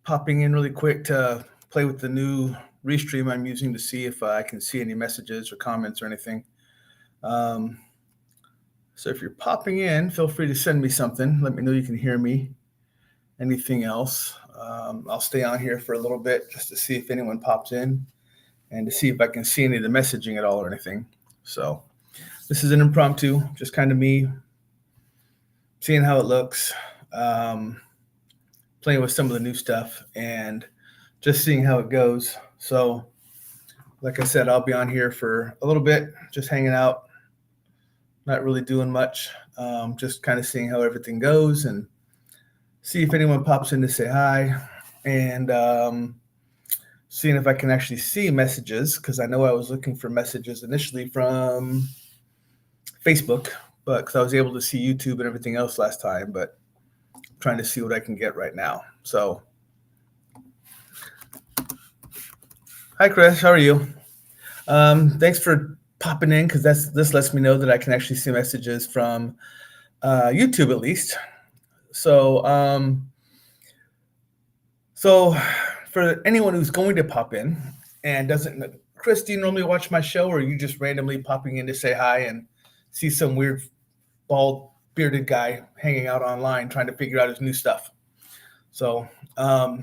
popping in really quick to play with the new Restream I'm using to see if I can see any messages or comments or anything. So if you're popping in, feel free to send me something. Let me know you can hear me. Anything else? I'll stay on here for a little bit just to see if anyone pops in and to see if I can see any of the messaging at all or anything. So this is an impromptu, just kind of me seeing how it looks, playing with some of the new stuff and just seeing how it goes. So like I said, I'll be on here for a little bit, just hanging out, not really doing much, just kind of seeing how everything goes and see if anyone pops in to say hi, and seeing if I can actually see messages, because I know I was looking for messages initially from Facebook, but because I was able to see YouTube and everything else last time, but I'm trying to see what I can get right now. So hi, Chris. How are you? Thanks for popping in, because this lets me know that I can actually see messages from YouTube at least. So for anyone who's going to pop in and doesn't, Chris, do you normally watch my show, or are you just randomly popping in to say hi and see some weird bald bearded guy hanging out online trying to figure out his new stuff? So I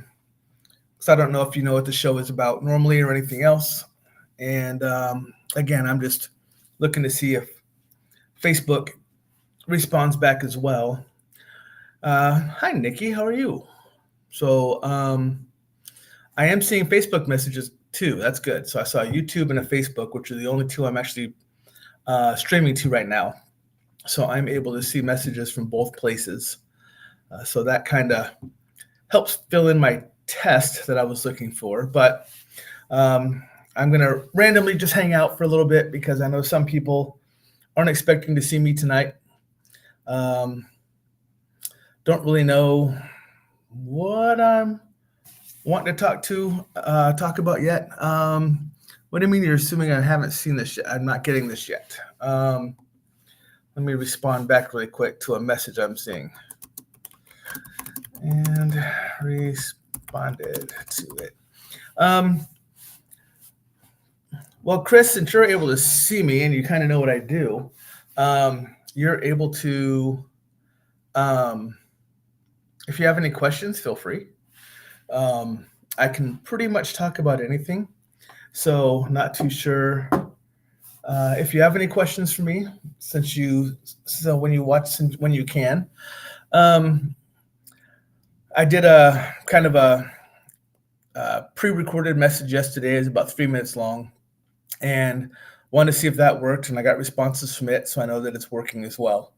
don't know if you know what the show is about normally or anything else. And again, I'm just looking to see if Facebook responds back as well. Hi, Nikki. How are you? So I am seeing Facebook messages too. That's good. So I saw YouTube and a Facebook, which are the only two I'm actually streaming to right now. So I'm able to see messages from both places. So that kind of helps fill in my test that I was looking for. But I'm going to randomly just hang out for a little bit, because I know some people aren't expecting to see me tonight. Don't really know what I'm wanting to talk about yet. What do you mean you're assuming I haven't seen this yet? I'm not getting this yet. Let me respond back really quick to a message I'm seeing. And responded to it. Well, Chris, since you're able to see me and you kind of know what I do, you're able to, if you have any questions, feel free. I can pretty much talk about anything, so not too sure if you have any questions for me, when you can. I did a kind of a pre-recorded message yesterday. It's about 3 minutes long, and wanted to see if that worked, and I got responses from it, so I know that it's working as well.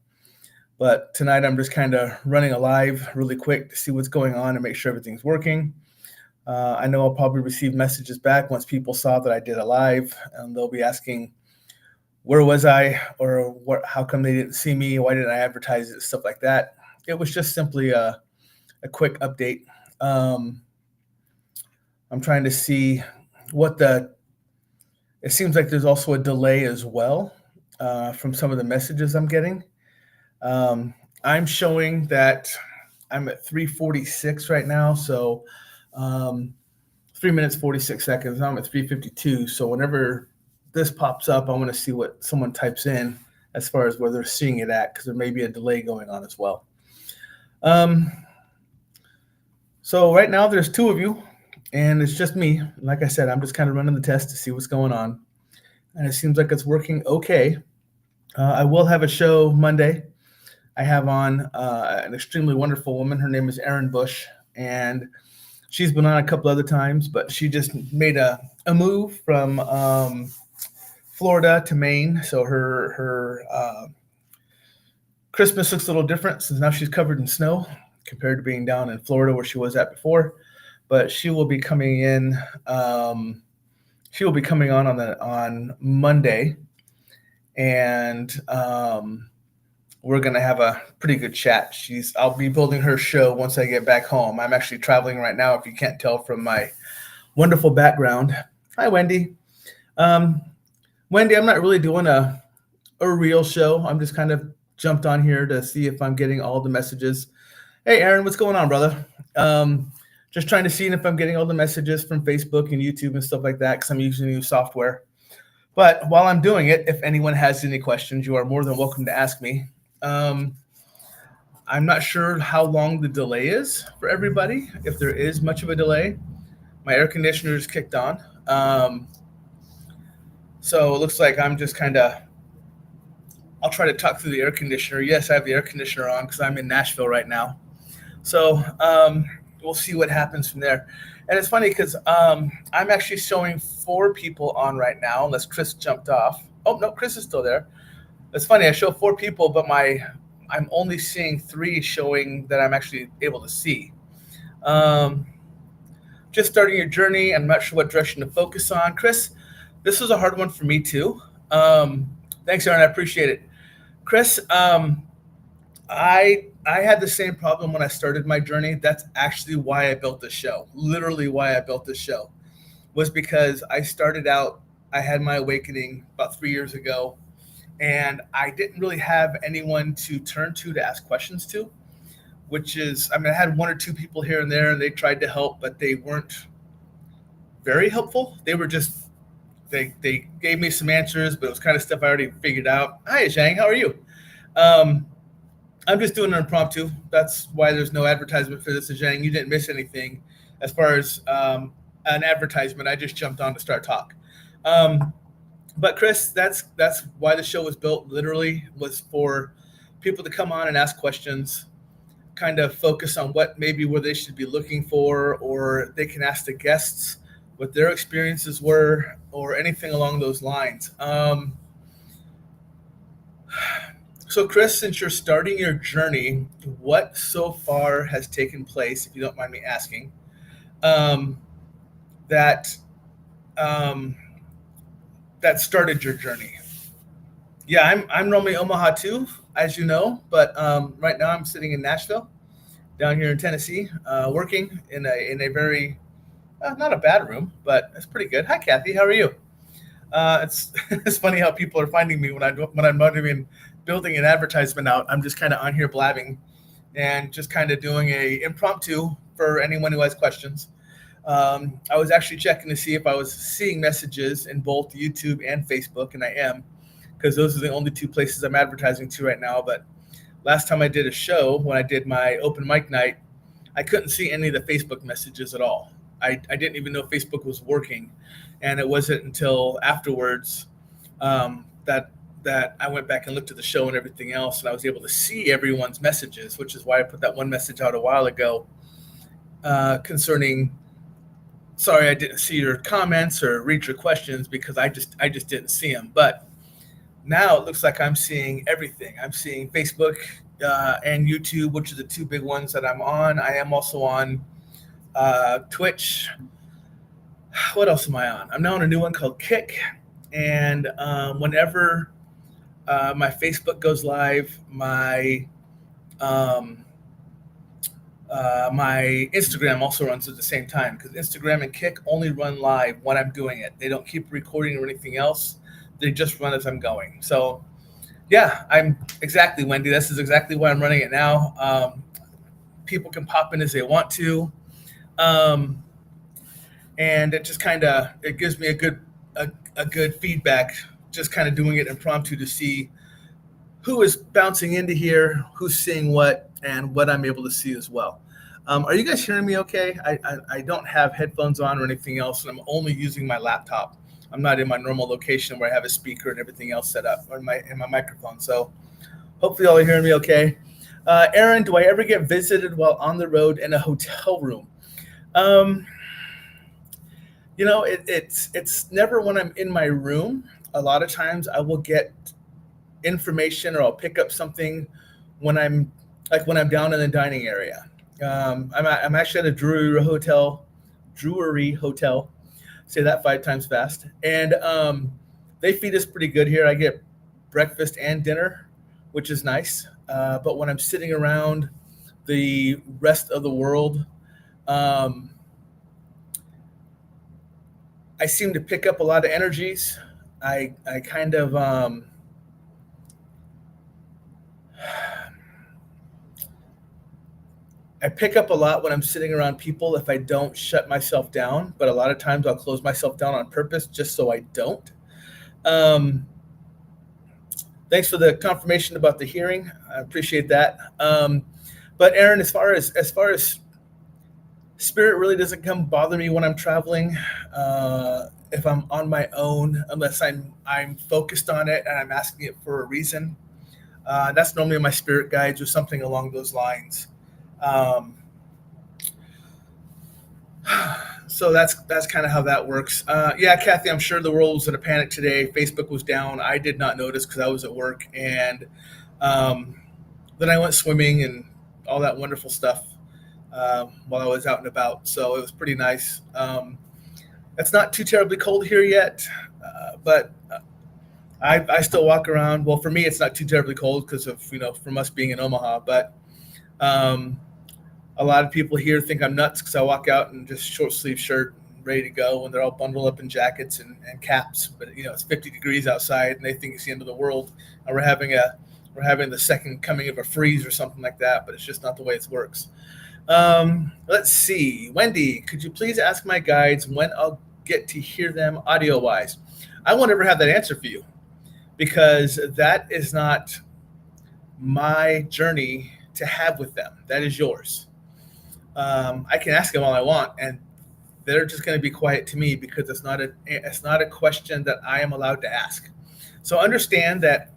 But tonight I'm just kind of running a live really quick to see what's going on and make sure everything's working. I know I'll probably receive messages back once people saw that I did a live, and they'll be asking, where was I, or how come they didn't see me? Why didn't I advertise it? Stuff like that. It was just simply a quick update. I'm trying to see it seems like there's also a delay as well from some of the messages I'm getting. I'm showing that I'm at 3:46 right now, so 3 minutes 46 seconds. Now I'm at 3:52. So whenever this pops up, I want to see what someone types in as far as where they're seeing it at, because there may be a delay going on as well. So right now there's 2 of you, and it's just me. Like I said, I'm just kind of running the test to see what's going on, and it seems like it's working okay. I will have a show Monday. I have on an extremely wonderful woman. Her name is Erin Bush, and she's been on a couple other times, but she just made a move from Florida to Maine. So her Christmas looks a little different, since now she's covered in snow compared to being down in Florida where she was at before. But she will be coming in. She will be coming on Monday, and we're going to have a pretty good chat. I'll be building her show once I get back home. I'm actually traveling right now, if you can't tell from my wonderful background. Hi, Wendy. Wendy, I'm not really doing a real show. I'm just kind of jumped on here to see if I'm getting all the messages. Hey, Aaron, what's going on, brother? Just trying to see if I'm getting all the messages from Facebook and YouTube and stuff like that because I'm using new software. But while I'm doing it, if anyone has any questions, you are more than welcome to ask me. I'm not sure how long the delay is for everybody, if there is much of a delay. My air conditioner is kicked on. So it looks like I'm just kind of, I'll try to talk through the air conditioner. Yes, I have the air conditioner on because I'm in Nashville right now. So we'll see what happens from there. And it's funny because I'm actually showing 4 people on right now, unless Chris jumped off. Oh, no, Chris is still there. It's funny, I show 4 people, but I'm only seeing 3 showing that I'm actually able to see. Just starting your journey. I'm not sure what direction to focus on. Chris, this was a hard one for me too. Thanks, Aaron. I appreciate it. Chris, I had the same problem when I started my journey. That's actually why I built this show. Literally why I built this show was because I started out, I had my awakening about 3 years ago, and I didn't really have anyone to turn to ask questions to, which is, I mean, I had 1 or 2 people here and there, and they tried to help, but they weren't very helpful. They were just, they gave me some answers, but it was kind of stuff I already figured out. Hi, Zhang, how are you? I'm just doing an impromptu. That's why there's no advertisement for this, Zhang. You didn't miss anything as far as an advertisement. I just jumped on to start talk. But Chris, that's why the show was built. Literally, was for people to come on and ask questions, kind of focus on what maybe where they should be looking for, or they can ask the guests what their experiences were, or anything along those lines. So, Chris, since you're starting your journey, what so far has taken place, if you don't mind me asking, that that started your journey? Yeah, I'm normally Omaha too, as you know, but right now I'm sitting in Nashville, down here in Tennessee, working in a very not a bad room, but it's pretty good. Hi, Kathy. How are you? It's it's funny how people are finding me when I'm not even building an advertisement out. I'm just kind of on here blabbing and just kind of doing a impromptu for anyone who has questions. I was actually checking to see if I was seeing messages in both YouTube and Facebook, and I am, because those are the only 2 places I'm advertising to right now. But last time I did a show, when I did my open mic night, I couldn't see any of the Facebook messages at all. I didn't even know Facebook was working, and it wasn't until afterwards that I went back and looked at the show and everything else, and I was able to see everyone's messages, which is why I put that one message out a while ago concerning, sorry I didn't see your comments or read your questions, because I just didn't see them. But now it looks like I'm seeing everything. I'm seeing Facebook and YouTube, which are the 2 big ones that I'm on. I am also on Twitch. What else am I on? I'm now on a new one called Kick. And whenever my Facebook goes live, my my Instagram also runs at the same time, because Instagram and Kick only run live when I'm doing it. They don't keep recording or anything else. They just run as I'm going. So yeah, exactly, Wendy. This is exactly why I'm running it now. People can pop in as they want to. And it just kind of, it gives me a good feedback, just kind of doing it impromptu to see who is bouncing into here, who's seeing what, and what I'm able to see as well. Are you guys hearing me okay? I don't have headphones on or anything else, and I'm only using my laptop. I'm not in my normal location where I have a speaker and everything else set up, or my microphone. So hopefully all are hearing me okay. Aaron, do I ever get visited while on the road in a hotel room? It's never when I'm in my room. A lot of times I will get information, or I'll pick up something when I'm down in the dining area. I'm actually at a Drury Hotel. Say that 5 times fast. And they feed us pretty good here. I get breakfast and dinner, which is nice. But when I'm sitting around the rest of the world, I seem to pick up a lot of energies. I kind of I pick up a lot when I'm sitting around people if I don't shut myself down, but a lot of times I'll close myself down on purpose just so I don't. Um, Thanks for the confirmation about the hearing. I appreciate that. But Aaron, as far as spirit really doesn't come bother me when I'm traveling. If I'm on my own, unless I'm focused on it and I'm asking it for a reason. That's normally my spirit guides or something along those lines. Um, so that's kind of how that works. Yeah, Kathy, I'm sure the world was in a panic today. Facebook was down. I did not notice because I was at work, and um, then I went swimming and all that wonderful stuff while I was out and about. So it was pretty nice. It's not too terribly cold here yet, but I still walk around. Well, for me, it's not too terribly cold because of from us being in Omaha, but. Um, a lot of people here think I'm nuts because I walk out in just short sleeve shirt, ready to go, and they're all bundled up in jackets and caps. But it's 50 degrees outside, and they think it's the end of the world. And we're having the second coming of a freeze or something like that. But it's just not the way it works. Let's see, Wendy, could you please ask my guides when I'll get to hear them audio wise? I won't ever have that answer for you because that is not my journey to have with them. That is yours. I can ask them all I want, and they're just going to be quiet to me because it's not a question that I am allowed to ask. So understand that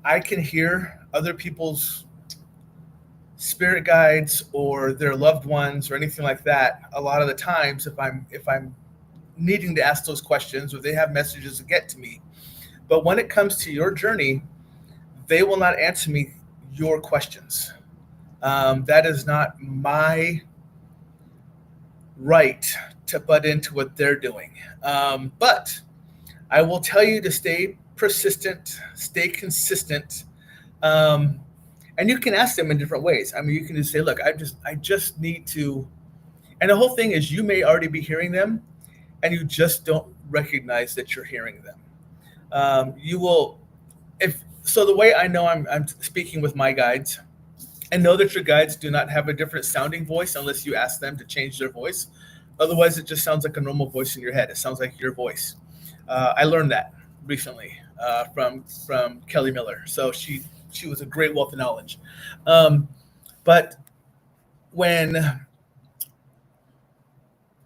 I can hear other people's spirit guides or their loved ones or anything like that a lot of the times if I'm needing to ask those questions or they have messages to get to me. But when it comes to your journey, they will not answer me your questions. That is not my right to butt into what they're doing. But I will tell you to stay persistent, stay consistent, and you can ask them in different ways. I mean, you can just say, "Look, I just need to." And the whole thing is, you may already be hearing them, and you just don't recognize that you're hearing them. You will, if so. The way I know I'm speaking with my guides. And know that your guides do not have a different sounding voice unless you ask them to change their voice. Otherwise, it just sounds like a normal voice in your head. It sounds like your voice. I learned that recently from Kelly Miller. So she was a great wealth of knowledge. But when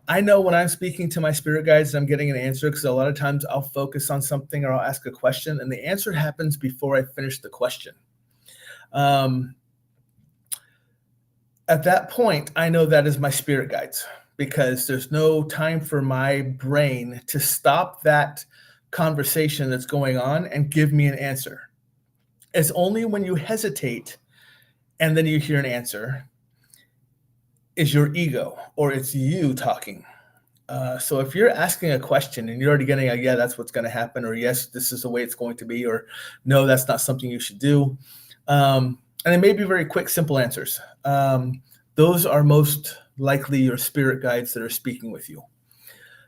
I know when I'm speaking to my spirit guides, I'm getting an answer because a lot of times I'll focus on something or I'll ask a question, and the answer happens before I finish the question. At that point, I know that is my spirit guides because there's no time for my brain to stop that conversation that's going on and give me an answer. It's only when you hesitate and then you hear an answer is your ego or it's you talking. So if you're asking a question and you're already getting a, yeah, that's what's going to happen, or yes, this is the way it's going to be, or no, that's not something you should do. And it may be very quick, simple answers. Those are most likely your spirit guides that are speaking with you.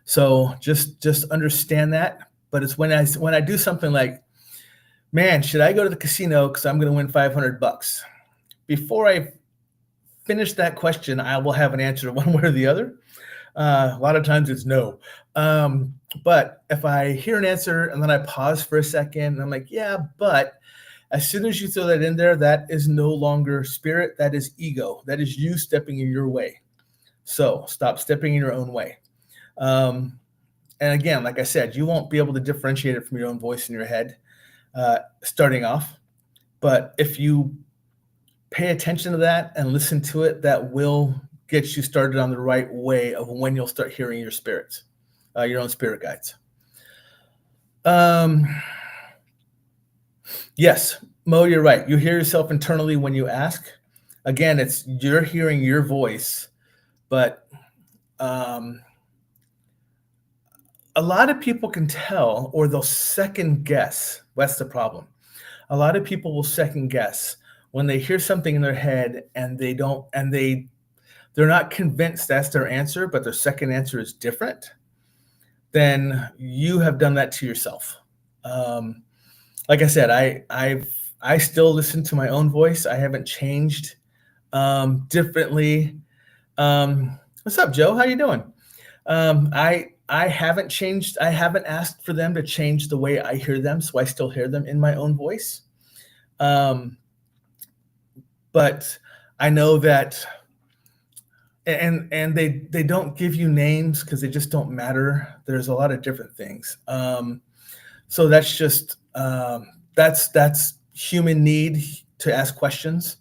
So just understand that. But it's when I do something like, man, should I go to the casino because I'm going to win $500? Before I finish that question, I will have an answer one way or the other. A lot of times it's no. But if I hear an answer and then I pause for a second, and I'm like, yeah, but as soon as you throw that in there, that is no longer spirit. That is ego. That is you stepping in your way. So stop stepping in your own way. And again, like I said, you won't be able to differentiate it from your own voice in your head starting off. But if you pay attention to that and listen to it, that will get you started on the right way of when you'll start hearing your spirits, your own spirit guides. Yes, Mo, you're right. You hear yourself internally when you ask. Again, you're hearing your voice, but a lot of people can tell, or they'll second guess. That's the problem. A lot of people will second guess when they hear something in their head and they're not convinced that's their answer, but their second answer is different. Then you have done that to yourself. Like I said, I still listen to my own voice. I haven't changed differently. What's up, Joe? How you doing? I haven't changed. I haven't asked for them to change the way I hear them, so I still hear them in my own voice. But I know that, and they don't give you names because they just don't matter. There's a lot of different things. So that's just that's human need to ask questions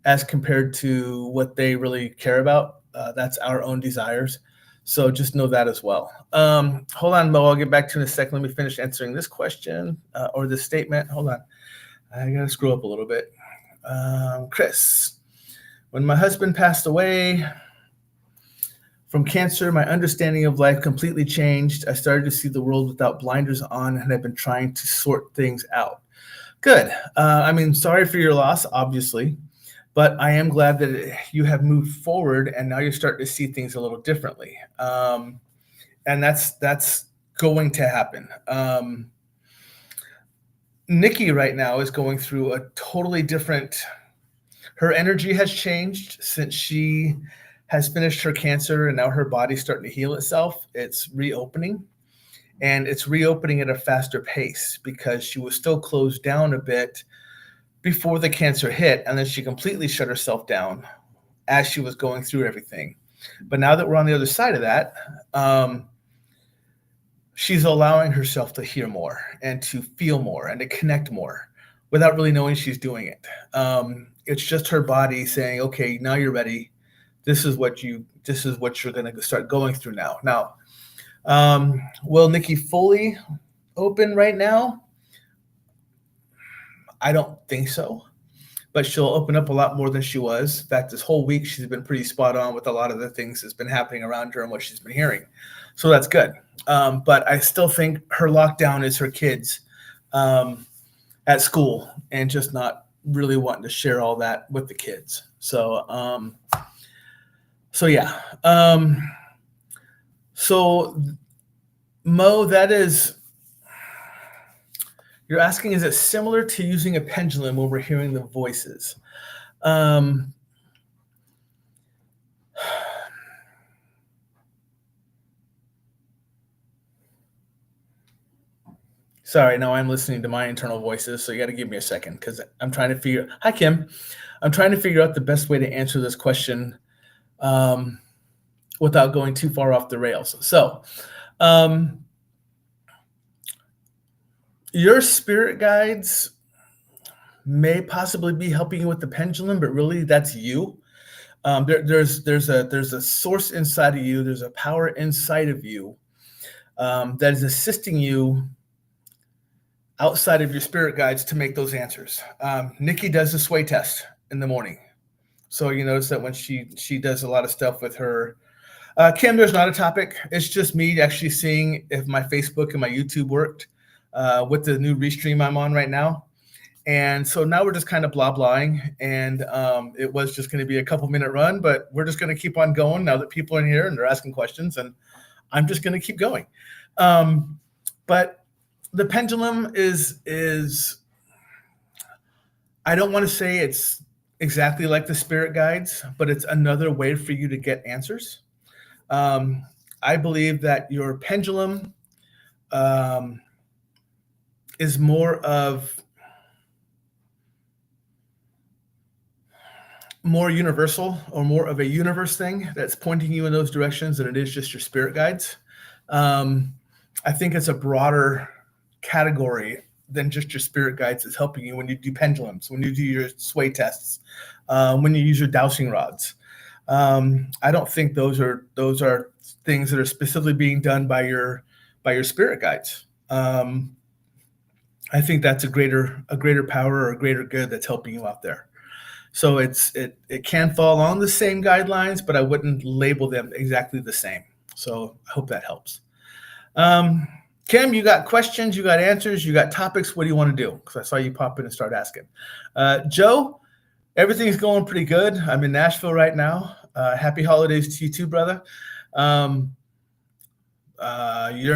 as compared to what they really care about. That's our own desires. So just know that as well. Hold on, Mo. I'll get back to you in a second. Let me finish answering this question or this statement. Hold on. I got to scroll up a little bit. Chris, when my husband passed away from cancer, my understanding of life completely changed. I started to see the world without blinders on, and I've been trying to sort things out. Good. I mean, sorry for your loss, obviously, but I am glad that you have moved forward and now you're starting to see things a little differently. And that's going to happen. Nikki right now is going through a totally different, her energy has changed since she has finished her cancer and now her body's starting to heal itself. It's reopening, and it's reopening at a faster pace because she was still closed down a bit before the cancer hit, and then she completely shut herself down as she was going through everything. But now that we're on the other side of that, she's allowing herself to hear more and to feel more and to connect more without really knowing she's doing it. It's just her body saying, okay, now you're ready. This is what you're going to start going through now. Now, will Nikki fully open right now? I don't think so, but she'll open up a lot more than she was. In fact, this whole week, she's been pretty spot on with a lot of the things that's been happening around her and what she's been hearing. So that's good. But I still think her lockdown is her kids at school and just not really wanting to share all that with the kids. So yeah. So Mo, that is, you're asking, is it similar to using a pendulum when we're hearing the voices? Sorry, now I'm listening to my internal voices, so you got to give me a second because I'm trying to figure. Hi, Kim. I'm trying to figure out the best way to answer this question without going too far off the rails. So, your spirit guides may possibly be helping you with the pendulum, but really that's you. There's a source inside of you. There's a power inside of you that is assisting you outside of your spirit guides to make those answers. Nikki does the sway test in the morning. So you notice that when she does a lot of stuff with her, Kim, there's not a topic. It's just me actually seeing if my Facebook and my YouTube worked with the new Restream I'm on right now. And so now we're just kind of blah-blahing, and it was just going to be a couple-minute run, but we're just going to keep on going now that people are in here and they're asking questions, and I'm just going to keep going. But the pendulum is I don't want to say it's exactly like the spirit guides, but it's another way for you to get answers. I believe that your pendulum is more universal, or more of a universe thing that's pointing you in those directions than it is just your spirit guides. I think it's a broader category than just your spirit guides is helping you when you do pendulums, when you do your sway tests, when you use your dowsing rods. I don't think those are things that are specifically being done by your spirit guides. I think that's a greater power or a greater good that's helping you out there. So it can fall on the same guidelines, but I wouldn't label them exactly the same. So I hope that helps. Kim, you got questions, you got answers, you got topics. What do you want to do? Because I saw you pop in and start asking. Joe, everything's going pretty good. I'm in Nashville right now. Happy holidays to you too, brother. You're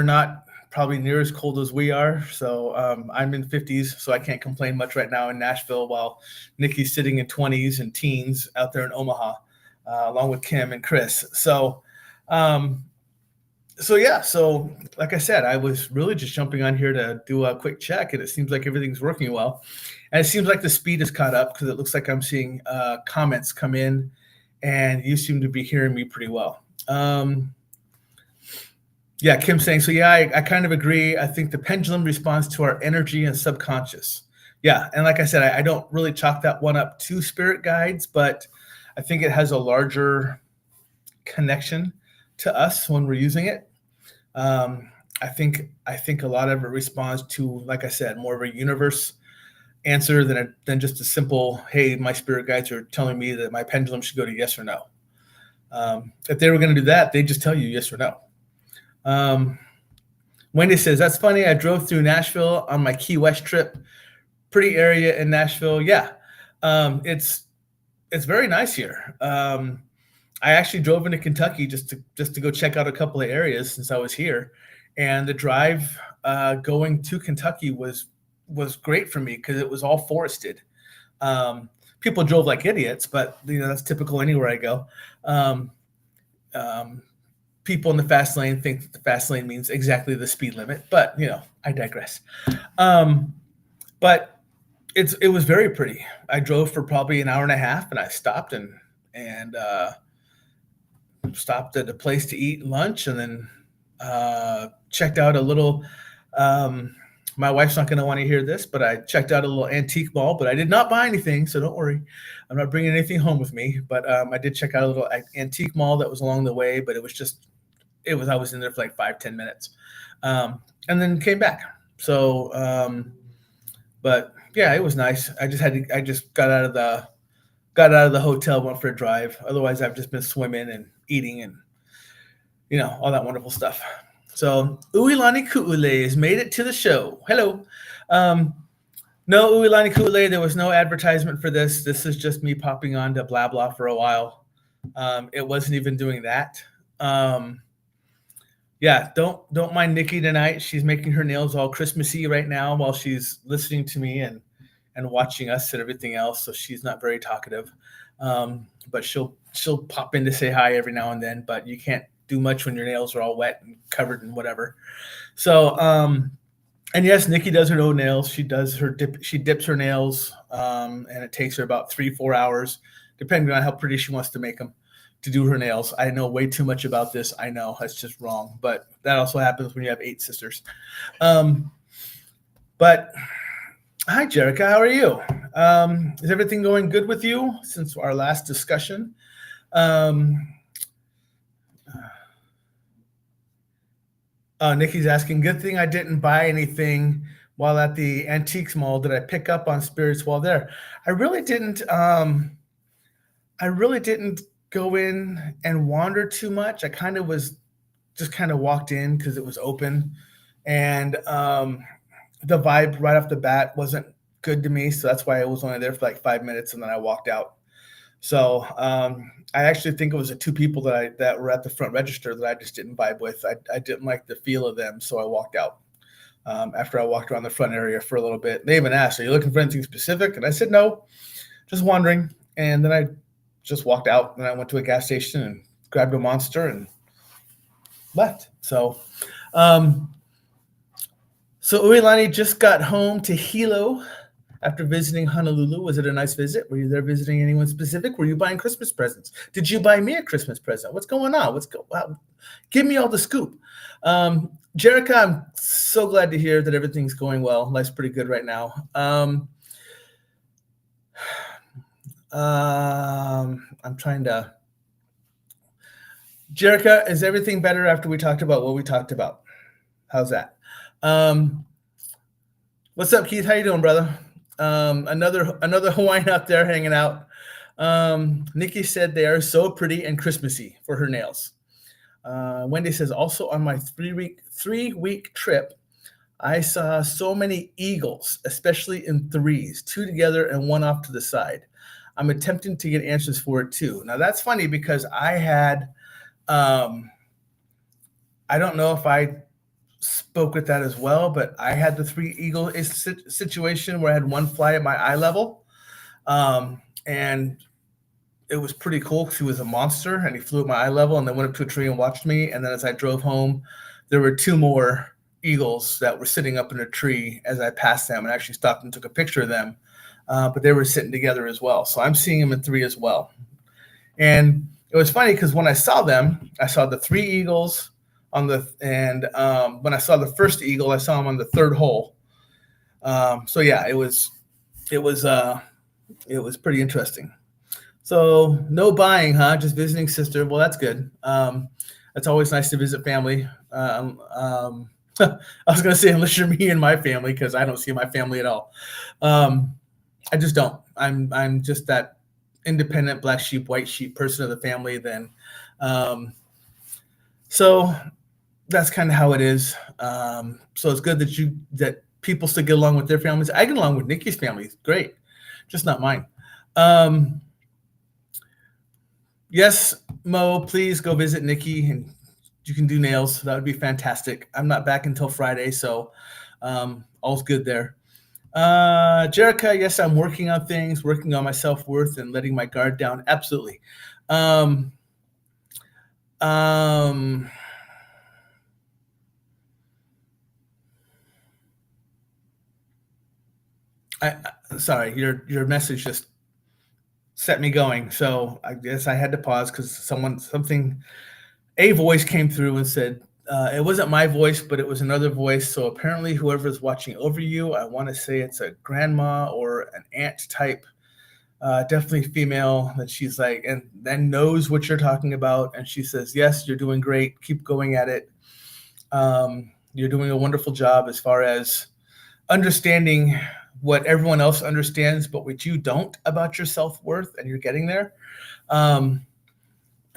not probably near as cold as we are. So I'm in 50s, so I can't complain much right now in Nashville, while Nikki's sitting in 20s and teens out there in Omaha, along with Kim and Chris. So yeah, so like I said, I was really just jumping on here to do a quick check, and it seems like everything's working well. And it seems like the speed is caught up, because it looks like I'm seeing comments come in, and you seem to be hearing me pretty well. Yeah, Kim saying, so yeah, I kind of agree. I think the pendulum responds to our energy and subconscious. Yeah, and like I said, I don't really chalk that one up to spirit guides, but I think it has a larger connection to us when we're using it. I think a lot of it responds to, like I said, more of a universe answer than just a simple, hey, my spirit guides are telling me that my pendulum should go to yes or no. If they were going to do that, they'd just tell you yes or no. Wendy says, that's funny. I drove through Nashville on my Key West trip. Pretty area in Nashville. Yeah. It's very nice here. I actually drove into Kentucky just to go check out a couple of areas since I was here. And the drive going to Kentucky was great for me, because it was all forested. People drove like idiots, but that's typical anywhere I go. People in the fast lane think that the fast lane means exactly the speed limit, but I digress. But it was very pretty. I drove for probably an hour and a half, and I stopped and stopped at a place to eat lunch, and then checked out a little. My wife's not going to want to hear this, but I checked out a little antique mall, but I did not buy anything, so don't worry. I'm not bringing anything home with me, but I did check out a little antique mall that was along the way, but I was in there for like 5-10 minutes, and then came back. So, but yeah, it was nice. I just got out of the hotel, went for a drive. Otherwise, I've just been swimming and eating and all that wonderful stuff. So Uilani Ku'ule has made it to the show. Hello. No, Uilani Ku'ule, there was no advertisement for this. This is just me popping on to blah blah for a while. It wasn't even doing that. Yeah, don't mind Nikki tonight. She's making her nails all Christmassy right now while she's listening to me and watching us and everything else. So she's not very talkative. But she'll pop in to say hi every now and then, but you can't do much when your nails are all wet and covered and whatever. So, and yes, Nikki does her own nails. She dips her nails, and it takes her about 3-4 hours, depending on how pretty she wants to make them, to do her nails. I know way too much about this. I know that's just wrong, but that also happens when you have 8 sisters. But hi, Jerica. How are you? Is everything going good with you since our last discussion? Nikki's asking, good thing I didn't buy anything while at the antiques mall. Did I pick up on spirits while there? I really didn't go in and wander too much. I kind of walked in because it was open, and the vibe right off the bat wasn't good to me. So that's why I was only there for like 5 minutes, and then I walked out. So I actually think it was the 2 people that were at the front register that I just didn't vibe with. I didn't like the feel of them, so I walked out. After I walked around the front area for a little bit, they even asked, "Are you looking for anything specific?" And I said, "No, just wandering." And then I just walked out, and I went to a gas station and grabbed a Monster and left. So, Uilani just got home to Hilo after visiting Honolulu. Was it a nice visit? Were you there visiting anyone specific? Were you buying Christmas presents? Did you buy me a Christmas present? What's going on? Give me all the scoop. Jerica, I'm so glad to hear that everything's going well. Life's pretty good right now. I'm trying to. Jerica, is everything better after we talked about what we talked about? How's that? What's up, Keith? How you doing, brother? Another Hawaiian out there hanging out. Nikki said they are so pretty and Christmassy for her nails. Wendy says, also on my 3-week trip, I saw so many eagles, especially in 3s, 2 together and 1 off to the side. I'm attempting to get answers for it too. Now that's funny because I had, I don't know if I spoke with that as well, but I had the three eagle situation where I had one fly at my eye level. And it was pretty cool because he was a monster and he flew at my eye level and then went up to a tree and watched me. And then as I drove home, there were two more eagles that were sitting up in a tree as I passed them, and actually stopped and took a picture of them. But they were sitting together as well. So I'm seeing them in three as well. And it was funny because when I saw them, I saw the three eagles on the, and when I saw the first eagle, I saw him on the third hole. So yeah, it was pretty interesting. So no buying, huh? Just visiting sister. Well, that's good. It's always nice to visit family. I was going to say, unless you're me and my family, because I don't see my family at all. I just don't. I'm just that independent black sheep, white sheep person of the family. Then, so that's kind of how it is. So it's good that people still get along with their families. I get along with Nikki's family. It's great, just not mine. Yes, Mo, please go visit Nikki and you can do nails. That would be fantastic. I'm not back until Friday, so all's good there. Jerica, yes, I'm working on things, working on my self-worth and letting my guard down. Absolutely. Sorry, your message just set me going. So I guess I had to pause because a voice came through and said, it wasn't my voice, but it was another voice. So apparently whoever's watching over you, I want to say it's a grandma or an aunt type, definitely female, that she's like, and then knows what you're talking about. And she says, yes, you're doing great. Keep going at it. You're doing a wonderful job as far as understanding what everyone else understands, but what you don't about your self-worth, and you're getting there. I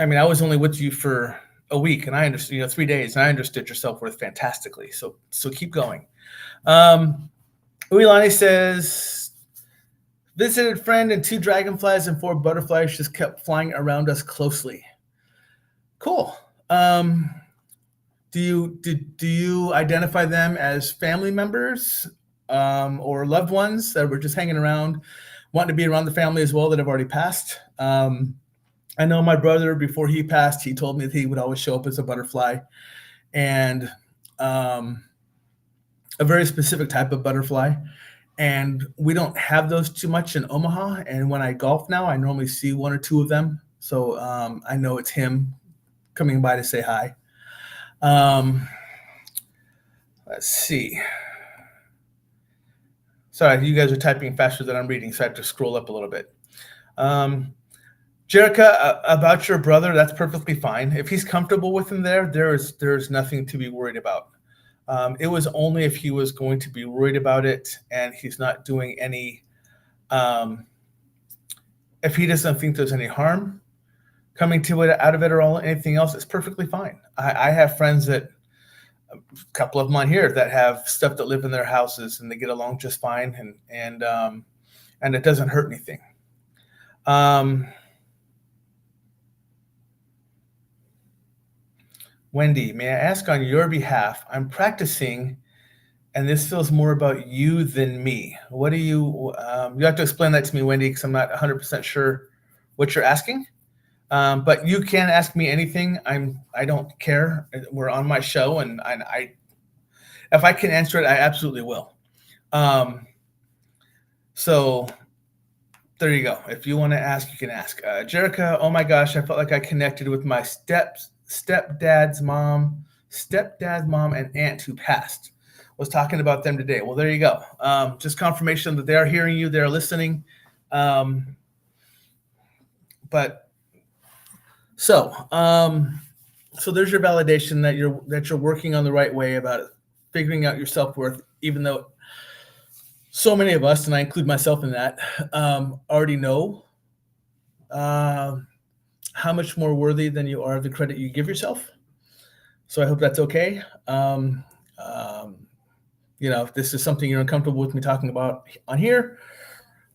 mean, I was only with you for a week and I understood, 3 days, and I understood your self-worth fantastically. So keep going. Uilani says, visited friend and 2 dragonflies and 4 butterflies just kept flying around us closely. Cool. Do you identify them as family members or loved ones that were just hanging around, wanting to be around the family as well that have already passed? I know my brother, before he passed, he told me that he would always show up as a butterfly, and a very specific type of butterfly. And we don't have those too much in Omaha. And when I golf now, I normally see 1 or 2 of them. So I know it's him coming by to say hi. Let's see. Sorry, you guys are typing faster than I'm reading, so I have to scroll up a little bit. Jerica, about your brother, that's perfectly fine. If he's comfortable with him there's nothing to be worried about. It was only if he was going to be worried about it and he's not doing any, if he doesn't think there's any harm coming to it out of it or anything else, it's perfectly fine. I have friends that, a couple of them on here, that have stuff that live in their houses and they get along just fine, and it doesn't hurt anything. Wendy, may I ask on your behalf? I'm practicing, and this feels more about you than me. What do you have to explain that to me, Wendy, because I'm not 100% sure what you're asking. But you can ask me anything. I don't care. We're on my show, and I if I can answer it, I absolutely will. So there you go. If you want to ask, you can ask. Jerica, oh my gosh, I felt like I connected with my stepdad's mom and aunt who passed. Was talking about them today. Well, there you go. Just confirmation that they are hearing you, they're listening. So there's your validation that you're working on the right way about it, figuring out your self-worth, even though so many of us, and I include myself in that, already know how much more worthy than you are of the credit you give yourself. So I hope that's okay. If this is something you're uncomfortable with me talking about on here,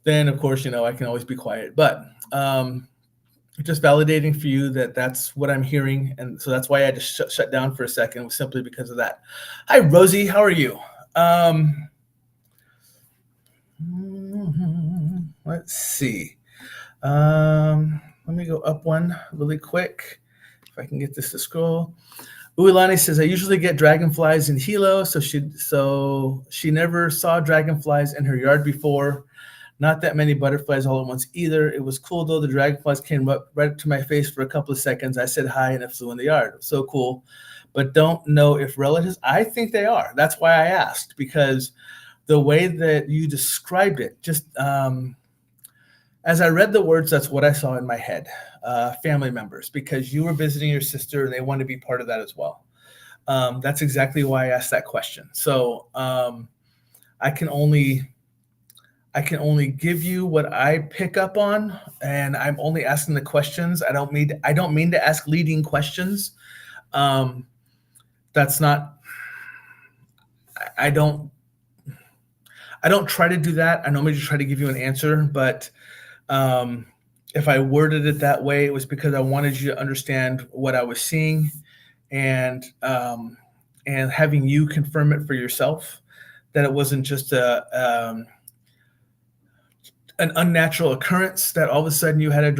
then of course, I can always be quiet. But just validating for you that that's what I'm hearing. And so that's why I had to shut down for a second, was simply because of that. Hi, Rosie. How are you? Let's see. Let me go up one really quick. If I can get this to scroll. Uilani says, I usually get dragonflies in Hilo, so she never saw dragonflies in her yard before. Not that many butterflies all at once either. It was cool though. The dragonflies came up right up to my face for a couple of seconds. I said hi and it flew in the yard. So cool. But don't know if relatives. I think they are. That's why I asked, because the way that you described it, just as I read the words, that's what I saw in my head. Family members, because you were visiting your sister and they want to be part of that as well. That's exactly why I asked that question. So I can only give you what I pick up on, and I'm only asking the questions. I don't mean to ask leading questions. That's not. I don't try to do that. I normally just try to give you an answer, but if I worded it that way, it was because I wanted you to understand what I was seeing, and having you confirm it for yourself, that it wasn't just an unnatural occurrence that all of a sudden you had a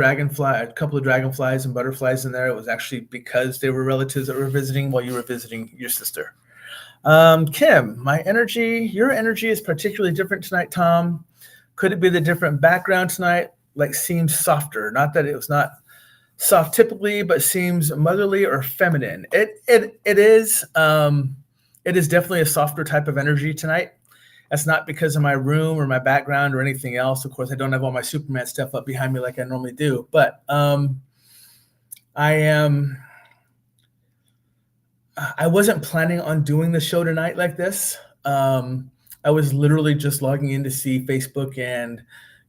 couple of dragonflies and butterflies in there. It was actually because they were relatives that were visiting while you were visiting your sister. Kim, your energy is particularly different tonight, Tom. Could it be the different background tonight? Like, seems softer. Not that it was not soft typically, but seems motherly or feminine. It is. It is definitely a softer type of energy tonight. That's not because of my room or my background or anything else. Of course, I don't have all my Superman stuff up behind me like I normally do. But I wasn't planning on doing the show tonight like this. I was literally just logging in to see Facebook and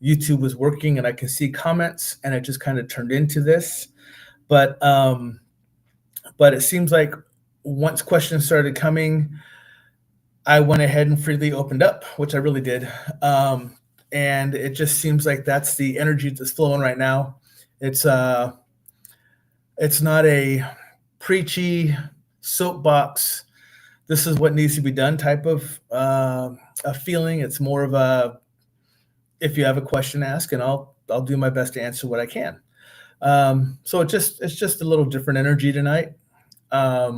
YouTube was working, and I can see comments, and it just kind of turned into this. But it seems like once questions started coming, I went ahead and freely opened up, which I really did. And it just seems like that's the energy that's flowing right now. It's not a preachy soapbox, this is what needs to be done type of a feeling. It's more of a, if you have a question, ask, and I'll do my best to answer what I can. So it's just a little different energy tonight. I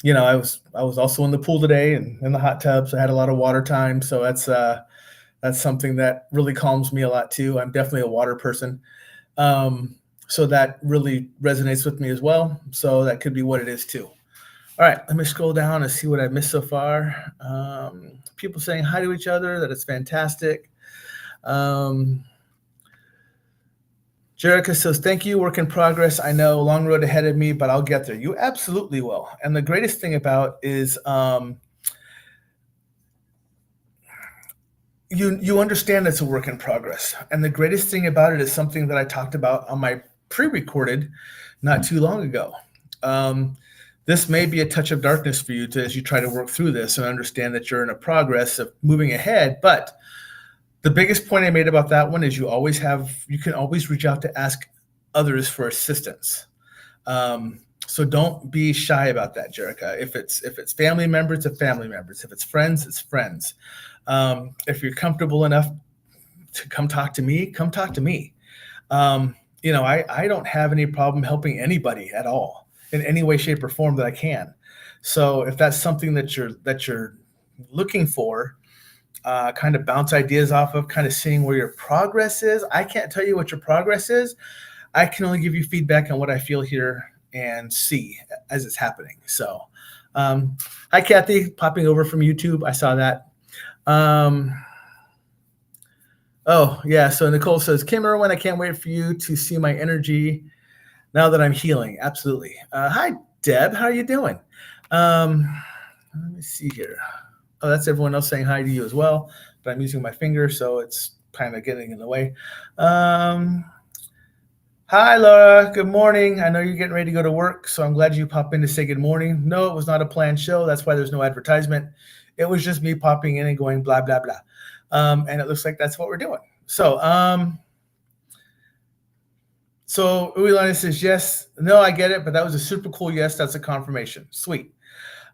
was also in the pool today and in the hot tub, so I had a lot of water time. So that's something that really calms me a lot too. I'm definitely a water person. So that really resonates with me as well. So that could be what it is too. All right, let me scroll down and see what I missed so far. People saying hi to each other, that is fantastic. Jerica says, thank you, work in progress. I know, long road ahead of me, but I'll get there. You absolutely will. And the greatest thing about is you understand it's a work in progress. And the greatest thing about it is something that I talked about on my pre-recorded not too long ago. This may be a touch of darkness for you as you try to work through this and understand that you're in a progress of moving ahead. But the biggest point I made about that one is you can always reach out to ask others for assistance. So don't be shy about that, Jerica. If it's family members, it's family members. If it's friends, it's friends. If you're comfortable enough to come talk to me, come talk to me. I don't have any problem helping anybody at all in any way, shape, or form that I can. So if that's something that you're looking for, kind of bounce ideas off of, kind of seeing where your progress is. I can't tell you what your progress is. I can only give you feedback on what I feel, hear, and see as it's happening. So, hi, Kathy, popping over from YouTube. I saw that. Oh, yeah. So Nicole says, Kim Irwin, I can't wait for you to see my energy now that I'm healing. Absolutely. Hi, Deb. How are you doing? Let me see here. Oh, that's everyone else saying hi to you as well, but I'm using my finger, so it's kind of getting in the way. Hi, Laura. Good morning. I know you're getting ready to go to work, so I'm glad you popped in to say good morning. No, it was not a planned show. That's why there's no advertisement. It was just me popping in and going blah, blah, blah. And it looks like that's what we're doing. So So Uilani says yes. No, I get it, but that was a super cool yes. That's a confirmation. Sweet.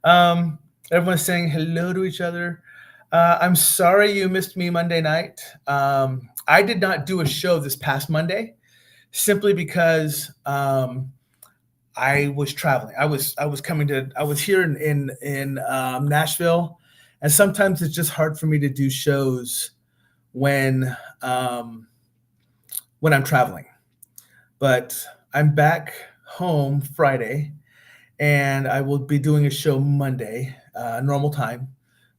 Um, Everyone's saying hello to each other. I'm sorry you missed me Monday night. I did not do a show this past Monday simply because I was traveling. I was here in Nashville, and sometimes it's just hard for me to do shows when um, when I'm traveling. But I'm back home Friday, and I will be doing a show Monday, normal time,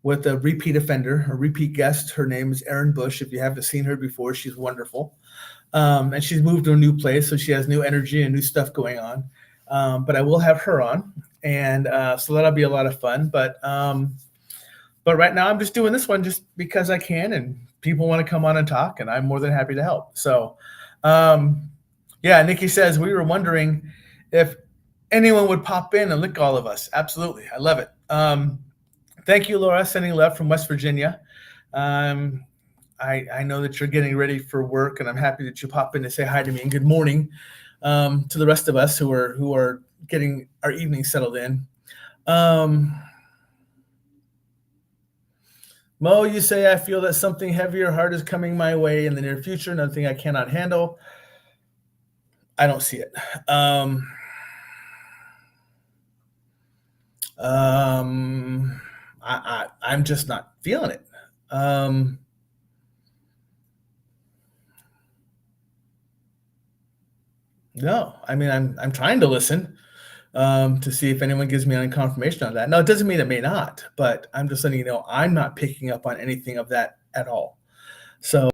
with a repeat offender, a repeat guest. Her name is Erin Bush. If you haven't seen her before, she's wonderful. And she's moved to a new place, so she has new energy and new stuff going on. But I will have her on, and so that'll be a lot of fun. But right now I'm just doing this one just because I can, and people want to come on and talk, and I'm more than happy to help. So, yeah, Nikki says we were wondering if anyone would pop in and lick all of us. Absolutely, I love it. Thank you, Laura, sending love from West Virginia. I know that you're getting ready for work, and I'm happy that you pop in to say hi to me and good morning to the rest of us who are getting our evening settled in. Mo, you say I feel that something heavy or hard is coming my way in the near future, nothing I cannot handle. I don't see it. I'm just not feeling it. No, I mean I'm trying to listen to see if anyone gives me any confirmation on that. No, it doesn't mean it may not, but I'm just letting you know I'm not picking up on anything of that at all. So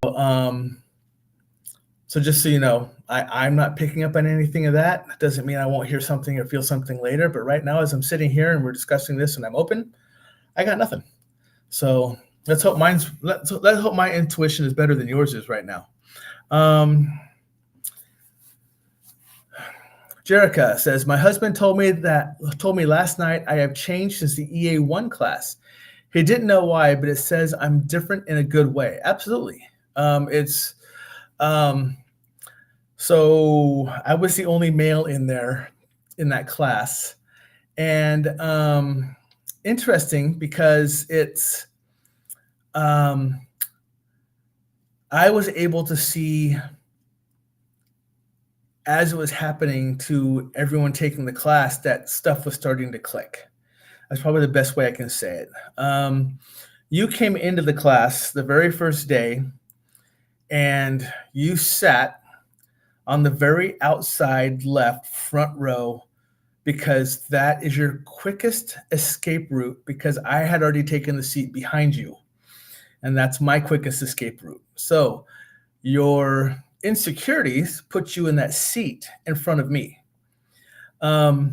so just so you know, I'm not picking up on anything of that. It doesn't mean I won't hear something or feel something later. But right now, as I'm sitting here and we're discussing this and I'm open, I got nothing. So let's hope let's hope my intuition is better than yours is right now. Jerica says, my husband told me last night I have changed since the EA1 class. He didn't know why, but it says I'm different in a good way. Absolutely. So I was the only male in that class. And interesting because I was able to see as it was happening to everyone taking the class that stuff was starting to click. That's probably the best way I can say it. You came into the class the very first day and you sat on the very outside left front row because that is your quickest escape route because I had already taken the seat behind you. And that's my quickest escape route. So your insecurities put you in that seat in front of me. But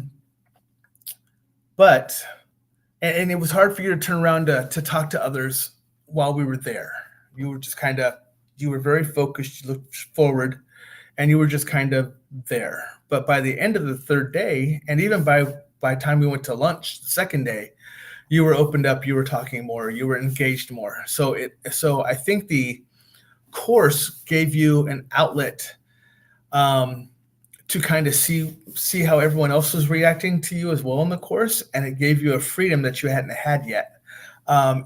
it was hard for you to turn around to talk to others while we were there. You were just you were very focused, you looked forward, and you were just kind of there. But by the end of the third day, and even by the time we went to lunch the second day, you were opened up, you were talking more, you were engaged more. So I think the course gave you an outlet to kind of see how everyone else was reacting to you as well in the course, and it gave you a freedom that you hadn't had yet,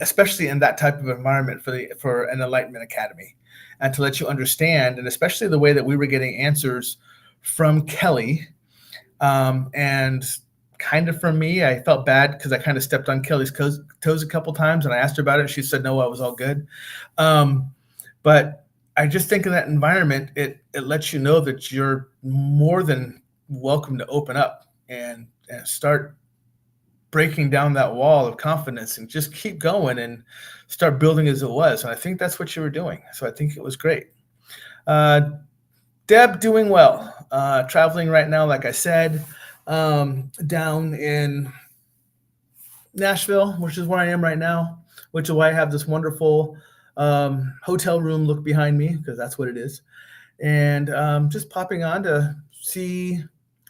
especially in that type of environment for an Enlightenment Academy, and to let you understand, and especially the way that we were getting answers from Kelly, and kind of from me. I felt bad because I kind of stepped on Kelly's toes a couple times, and I asked her about it. She said no, I was all good. But I just think in that environment, it lets you know that you're more than welcome to open up and start breaking down that wall of confidence and just keep going and start building as it was. And I think that's what you were doing. So I think it was great. Deb, doing well. Traveling right now, like I said, down in Nashville, which is where I am right now, which is why I have this wonderful hotel room look behind me, because that's what it is. And just popping on to see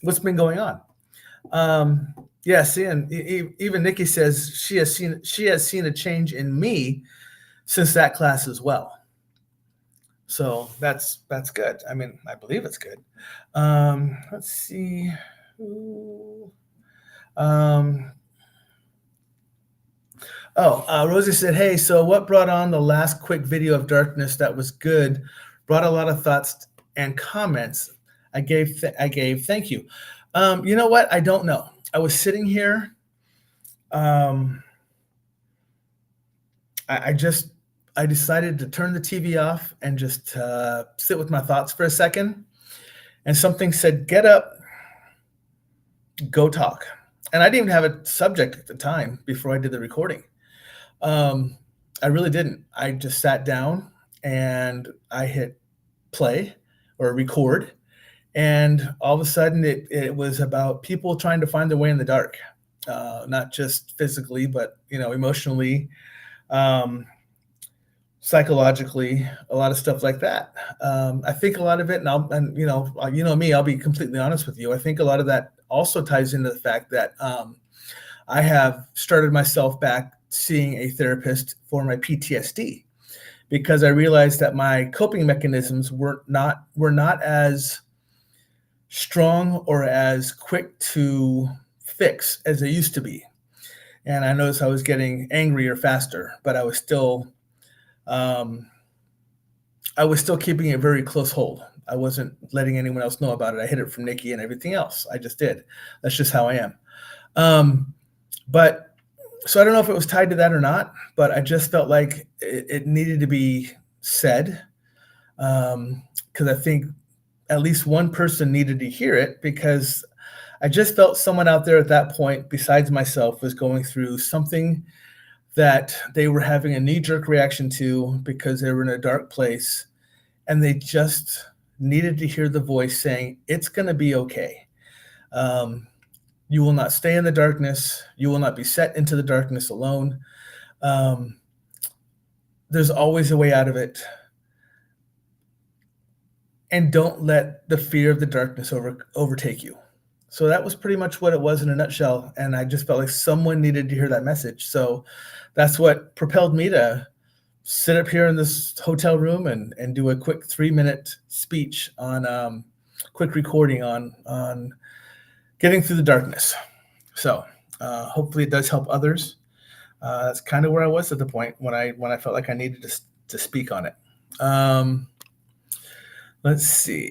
what's been going on. Yes, and even Nikki says she has seen a change in me since that class as well. So that's good. I mean, I believe it's good. Let's see. Ooh. Rosie said, "Hey, so what brought on the last quick video of darkness that was good? Brought a lot of thoughts and comments. I gave. Thank you. You know what? I don't know. I was sitting here. Um, I just I decided to turn the TV off and just sit with my thoughts for a second. And something said, 'Get up, go talk.' And I didn't even have a subject at the time before I did the recording. I really didn't. I just sat down and I hit play or record, and all of a sudden it was about people trying to find their way in the dark, not just physically, but emotionally, um, psychologically, a lot of stuff like that. I think a lot of it, and you know me, I'll be completely honest with you. I think a lot of that also ties into the fact that I have started myself back seeing a therapist for my PTSD, because I realized that my coping mechanisms were not as strong or as quick to fix as they used to be. And I noticed I was getting angrier faster, but um, I was still keeping a very close hold. I wasn't letting anyone else know about it. I hid it from Nikki and everything else. I just did. That's just how I am. But so I don't know if it was tied to that or not, but I just felt like it needed to be said, because I think at least one person needed to hear it, because I just felt someone out there at that point, besides myself, was going through something that they were having a knee-jerk reaction to because they were in a dark place, and they just needed to hear the voice saying, "It's going to be okay. You will not stay in the darkness. You will not be set into the darkness alone. Um, there's always a way out of it. And don't let the fear of the darkness overtake you." So that was pretty much what it was in a nutshell. And I just felt like someone needed to hear that message. So that's what propelled me to sit up here in this hotel room and do a quick 3-minute speech on quick recording on getting through the darkness. So hopefully it does help others. That's kind of where I was at the point when I felt like I needed to speak on it. Let's see.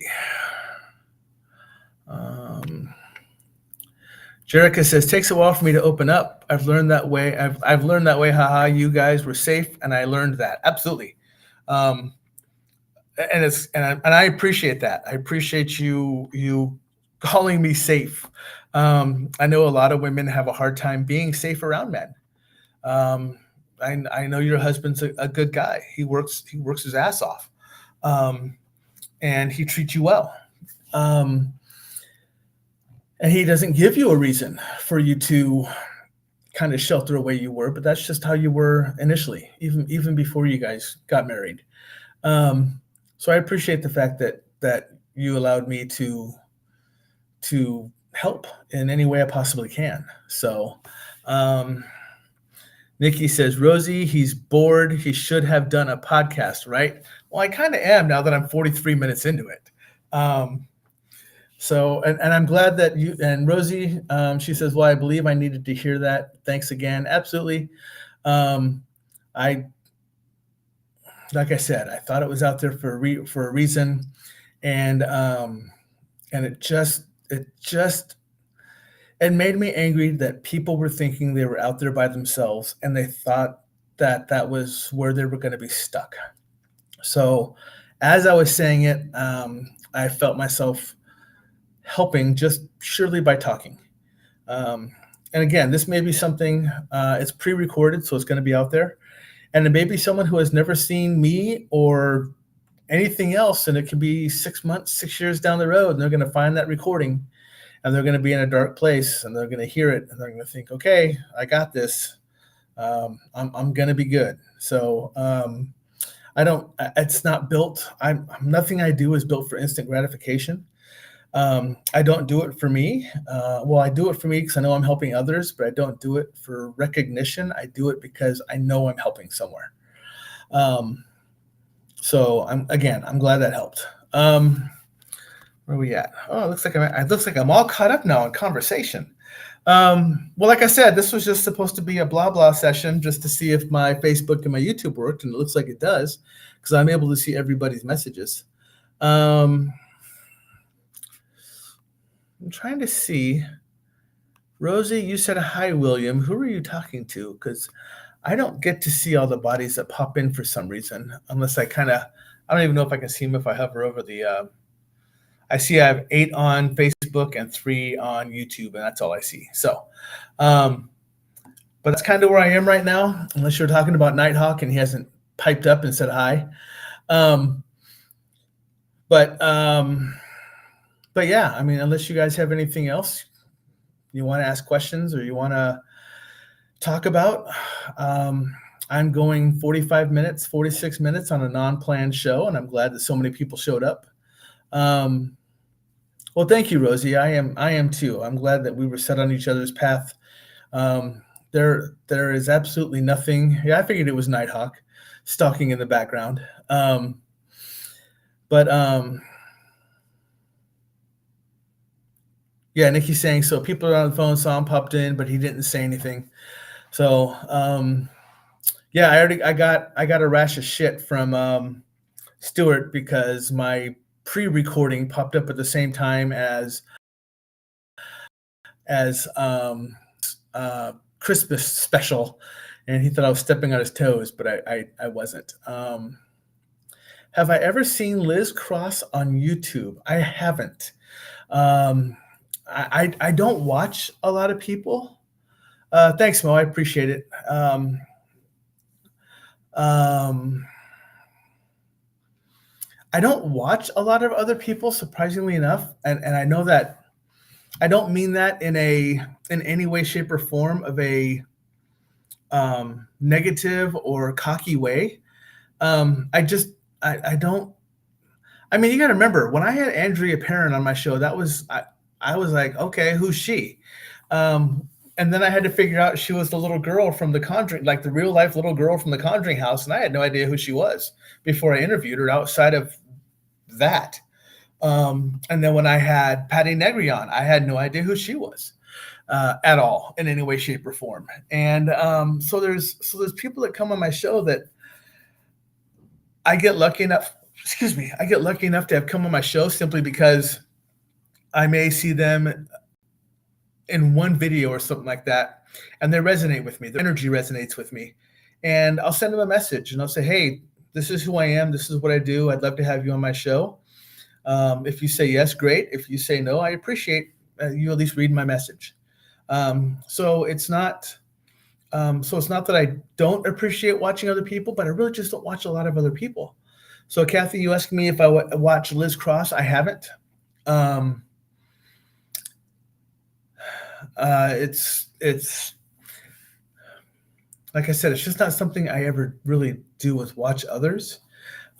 Jerica says, "Takes a while for me to open up. I've learned that way. I've learned that way. Haha, you guys were safe, and I learned that." Absolutely. And I appreciate that. I appreciate you calling me safe. I know a lot of women have a hard time being safe around men. I know your husband's a good guy. He works his ass off, and he treats you well. And he doesn't give you a reason for you to kind of shelter away you were, but that's just how you were initially, even before you guys got married. So I appreciate the fact that you allowed me to help in any way I possibly can. So Nikki says, "Rosie, he's bored. He should have done a podcast, right?" Well, I kind of am now that I'm 43 minutes into it. So, and I'm glad that you and Rosie, she says, "Well, I believe I needed to hear that. Thanks again." Absolutely. Like I said, I thought it was out there for a reason, and it made me angry that people were thinking they were out there by themselves, and they thought that was where they were going to be stuck. So, as I was saying it, I felt myself helping just surely by talking. And again, this may be something, it's pre-recorded, so it's going to be out there. And it may be someone who has never seen me or anything else, and it could be 6 months, 6 years down the road, and they're going to find that recording, and they're going to be in a dark place, and they're going to hear it, and they're going to think, "Okay, I got this. I'm going to be good." So it's not built. Nothing I do is built for instant gratification. I don't do it for me. Well, I do it for me because I know I'm helping others, but I don't do it for recognition. I do it because I know I'm helping somewhere. So I'm glad that helped. Where are we at? Oh, it looks like I'm all caught up now in conversation. Well, like I said, this was just supposed to be a blah blah session just to see if my Facebook and my YouTube worked, and it looks like it does because I'm able to see everybody's messages. I'm trying to see. Rosie, you said hi, William. Who are you talking to? Because I don't get to see all the bodies that pop in for some reason, unless I don't even know if I can see them if I hover over the. I see I have 8 on Facebook and 3 on YouTube, and that's all I see. So, but that's kind of where I am right now, unless you're talking about Nighthawk and he hasn't piped up and said hi. But yeah, I mean, unless you guys have anything else you want to ask questions or you want to talk about, I'm going 45 minutes, 46 minutes on a non-planned show, and I'm glad that so many people showed up. Well, thank you, Rosie. I am too. I'm glad that we were set on each other's path. There is absolutely nothing. Yeah, I figured it was Nighthawk stalking in the background. Yeah, Nikki's saying, so people are on the phone saw him popped in, but he didn't say anything. So, yeah, I got a rash of shit from Stuart because my pre-recording popped up at the same time as Christmas special, and he thought I was stepping on his toes, but I wasn't. Have I ever seen Liz Cross on YouTube? I haven't. I don't watch a lot of people. Thanks, Mo. I appreciate it. I don't watch a lot of other people, surprisingly enough, and I know that I don't mean that in any way, shape, or form of a negative or cocky way. I don't. I mean, you got to remember when I had Andrea Perrin on my show, that was I was like, okay, who's she? And then I had to figure out she was the little girl from The Conjuring, like the real life little girl from The Conjuring house, and I had no idea who she was before I interviewed her outside of that. And then when I had Patty Negri on, I had no idea who she was at all in any way, shape, or form. And so there's people that come on my show that I get lucky enough. Excuse me, I get lucky enough to have come on my show simply because I may see them in one video or something like that, and they resonate with me. Their energy resonates with me, and I'll send them a message and I'll say, "Hey, this is who I am. This is what I do. I'd love to have you on my show." If you say yes, great. If you say no, I appreciate you at least reading my message. So it's not that I don't appreciate watching other people, but I really just don't watch a lot of other people. So Kathy, you asked me if I watch Liz Cross. I haven't. It's like I said, it's just not something I ever really do with watch others.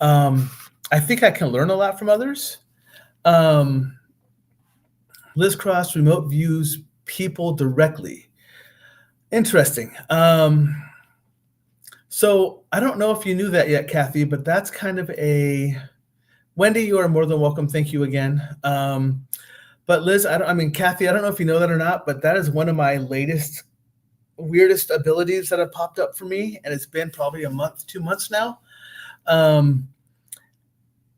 I think I can learn a lot from others. Liz Cross remote views people directly. Interesting. So I don't know if you knew that yet, Kathy, but that's kind of a Wendy, you are more than welcome. Thank you again. But Liz, Kathy, I don't know if you know that or not, but that is one of my latest weirdest abilities that have popped up for me, and it's been probably a month, 2 months now.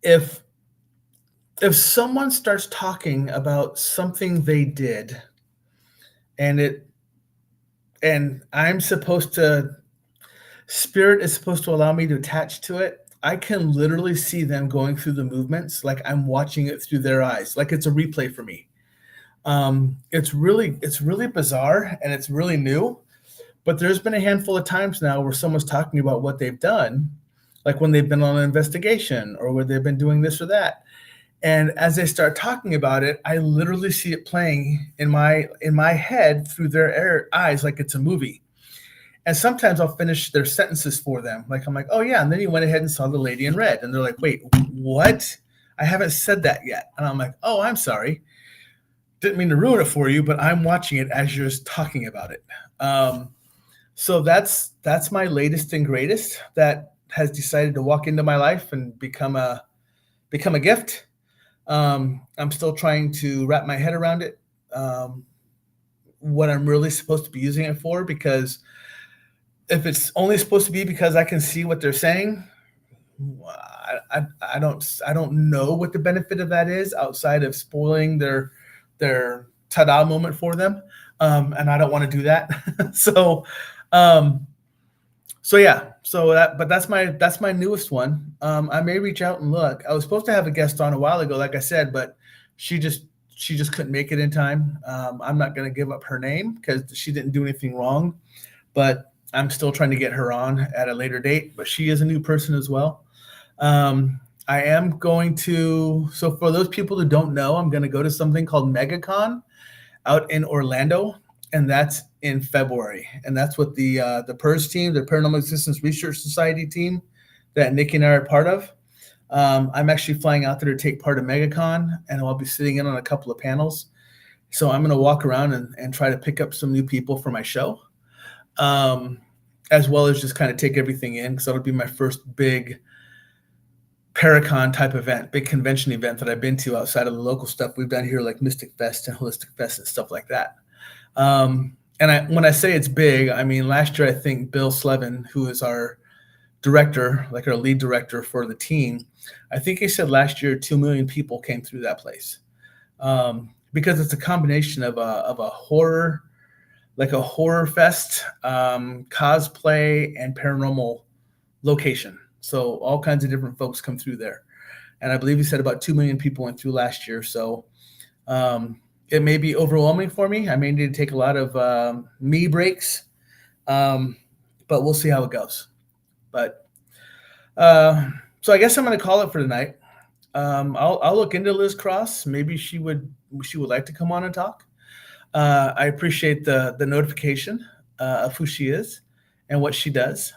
If someone starts talking about something they did, and I'm supposed to, spirit is supposed to allow me to attach to it, I can literally see them going through the movements like I'm watching it through their eyes, like it's a replay for me. It's really bizarre and it's really new, but there's been a handful of times now where someone's talking about what they've done, like when they've been on an investigation or where they've been doing this or that. And as they start talking about it, I literally see it playing in my head through their eyes like it's a movie. And sometimes I'll finish their sentences for them. Like, I'm like, oh yeah. And then you went ahead and saw the lady in red. And they're like, wait, what? I haven't said that yet. And I'm like, oh, I'm sorry. Didn't mean to ruin it for you, but I'm watching it as you're talking about it. So that's my latest and greatest that has decided to walk into my life and become a gift. I'm still trying to wrap my head around it, what I'm really supposed to be using it for, because if it's only supposed to be because I can see what they're saying, I don't know what the benefit of that is outside of spoiling their ta-da moment for them, and I don't want to do that. so, um, yeah, but that's my newest one. I may reach out and look. I was supposed to have a guest on a while ago, like I said, but she just couldn't make it in time. I'm not going to give up her name because she didn't do anything wrong, but I'm still trying to get her on at a later date. But she is a new person as well. I am going to. So for those people who don't know, I'm going to go to something called MegaCon out in Orlando, and that's in February. And that's what the PERS team, the Paranormal Existence Research Society team, that Nikki and I are part of. I'm actually flying out there to take part in MegaCon, and I'll be sitting in on a couple of panels. So I'm going to walk around and try to pick up some new people for my show, as well as just kind of take everything in, because that'll be my first big Paracon type event, big convention event that I've been to outside of the local stuff we've done here, like Mystic Fest and Holistic Fest and stuff like that. And when I say it's big, I mean, last year, I think Bill Slevin, who is our director, like our lead director for the team, I think he said last year 2 million people came through that place, because it's a combination of a horror, like a horror fest, cosplay, and paranormal location. So all kinds of different folks come through there. And I believe he said about 2 million people went through last year. So it may be overwhelming for me. I may need to take a lot of me breaks, but we'll see how it goes. But so I guess I'm going to call it for tonight. I'll look into Liz Cross. Maybe she would like to come on and talk. I appreciate the notification of who she is and what she does.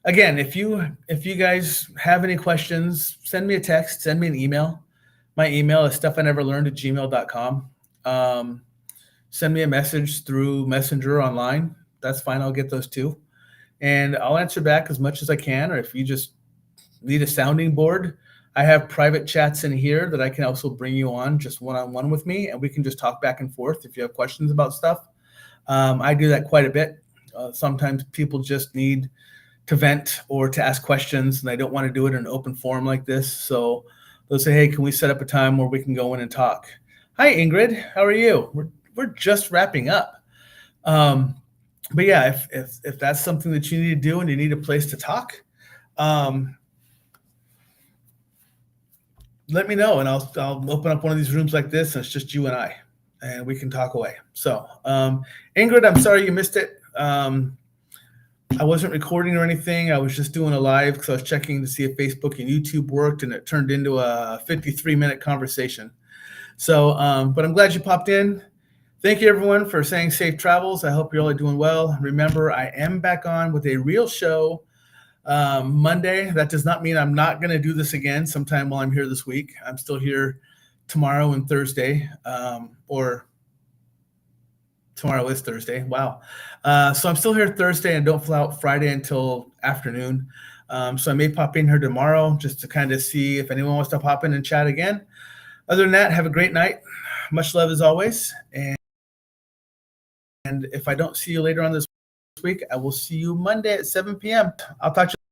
Again, if you guys have any questions, send me a text, send me an email. My email is stuffIneverlearned@gmail.com. Send me a message through Messenger online. That's fine. I'll get those too. And I'll answer back as much as I can. Or if you just need a sounding board, I have private chats in here that I can also bring you on just one-on-one with me, and we can just talk back and forth if you have questions about stuff. I do that quite a bit. Sometimes people just need to vent or to ask questions, and I don't want to do it in an open forum like this. So they'll say, hey, can we set up a time where we can go in and talk? Hi, Ingrid. How are you? We're just wrapping up. But yeah, if that's something that you need to do and you need a place to talk, let me know, and I'll open up one of these rooms like this, and it's just you and I, and we can talk away. So Ingrid, I'm sorry you missed it. I wasn't recording or anything. I was just doing a live because I was checking to see if Facebook and YouTube worked, and it turned into a 53-minute conversation. So, but I'm glad you popped in. Thank you, everyone, for saying safe travels. I hope you're all doing well. Remember, I am back on with a real show Monday. That does not mean I'm not going to do this again sometime while I'm here this week. I'm still here tomorrow and Thursday, or tomorrow is Thursday. Wow. So I'm still here Thursday and don't fly out Friday until afternoon. So I may pop in here tomorrow just to kind of see if anyone wants to pop in and chat again. Other than that, have a great night. Much love as always. And if I don't see you later on this week, I will see you Monday at 7 p.m. I'll talk to you.